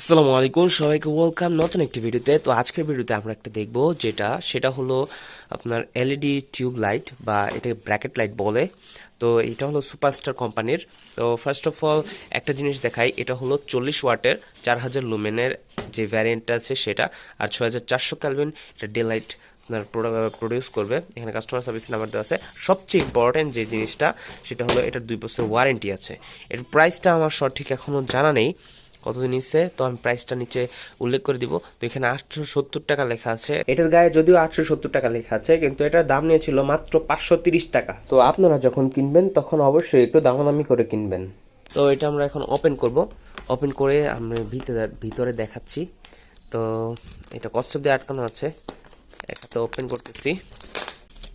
আসসালামু আলাইকুম, সবাইকে ওয়েলকাম নতুন একটি ভিডিওতে। তো আজকের ভিডিওতে আমরা একটা দেখব, সেটা হলো আপনার এলইডি টিউব লাইট বা এটাকে ব্র্যাকেট লাইট বলে। তো এটা হলো সুপারস্টার কোম্পানির। তো ফার্স্ট অফ অল একটা জিনিস দেখাই, এটা হলো 40 ওয়াটের 4000 লুমেনের যে ভ্যারিয়েন্টটা আছে সেটা, আর 6400 ক্যালভিন এটা ডে লাইট আপনার প্রডিউস করবে। এখানে কাস্টমার সার্ভিস নাম্বার দেওয়া আছে। সবচেয়ে ইম্পর্টেন্ট যে জিনিসটা সেটা হলো এটার 2 বছর ওয়ারেন্টি আছে। এর প্রাইসটা আমার সঠিক এখনও জানা নেই কতদিন নিচ্ছে, তো আমি প্রাইসটা নিচে উল্লেখ করে দিব। তো এখানে 870 টাকা লেখা আছে, এটার গায়ে যদিও 870 টাকা লেখা আছে, কিন্তু এটার দাম নিয়েছিল মাত্র 530 টাকা। তো আপনারা যখন কিনবেন তখন অবশ্যই একটু দামাদামি করে কিনবেন। তো এটা আমরা এখন ওপেন করব। ওপেন করে আমরা ভিতরে দেখাচ্ছি। তো এটা কষ্ট দিয়ে আটকানো আছে, একটা ওপেন করতেছি।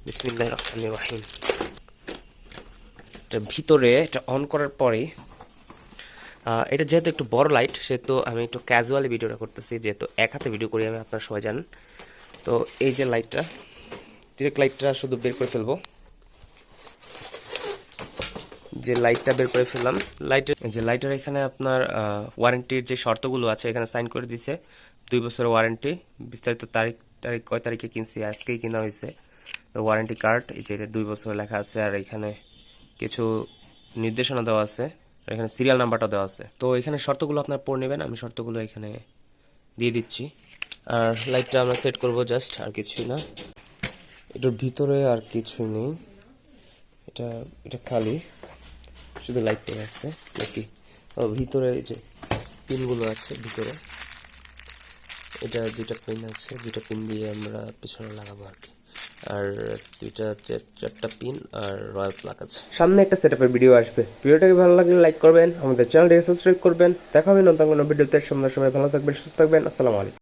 বিসমিল্লাহির রহমানির রহিম। এটা ভিতরে এটা অন করার পরেই এটা যেহেতু একটু বড় লাইট, সেহেতু আমি একটু ক্যাজুয়ালি ভিডিওটা করতেছি, যেহেতু এক হাতে ভিডিও করি আমি, আপনারা সবাই জানেন। তো এই যে লাইটটা, ডিরেক্ট লাইটটা শুধু বের করে ফেলবো। যে লাইটটা বের করে ফেললাম, লাইটের এখানে আপনার ওয়ারেন্টির যে শর্তগুলো আছে এখানে সাইন করে দিছে। 2 বছরের ওয়ারেন্টি, বিস্তারিত তারিখ তারিখ কয় তারিখে কিনছি, আজকেই কিনা হয়েছে। তো ওয়ারেন্টি কার্ড এই যে 2 বছর লেখা আছে, আর এখানে কিছু নির্দেশনা দেওয়া আছে, আর এখানে সিরিয়াল নাম্বারটা দেওয়া আছে। তো এখানে শর্তগুলো আপনারা পড়ে নেবেন, আমি শর্তগুলো এখানে দিয়ে দিচ্ছি। আর লাইটটা আমরা সেট করব জাস্ট, আর কিছুই না। এটার ভিতরে আর কিছুই নেই, এটা এটা খালি, শুধু লাইটটাই আছে নাকি। ও ভিতরে এই যে পিনগুলো আছে ভিতরে, এটা দুইটা পিন আছে, দুইটা পিন দিয়ে আমরা পিছনে লাগাবো আর কি। আর চারটা পিন আর রয়্যাল প্লাগ আছে। সামনে একটা সেটআপের ভিডিও আসবে, ভিডিওটাকে ভালো লাগলে লাইক করবেন, আমাদের চ্যানেলটাকে সাবস্ক্রাইব করবেন। দেখা হবে নতুন কোনো ভিডিওতে। সন্ধ্যার সময় ভালো থাকবেন, সুস্থ থাকবেন। আসসালামু আলাইকুম।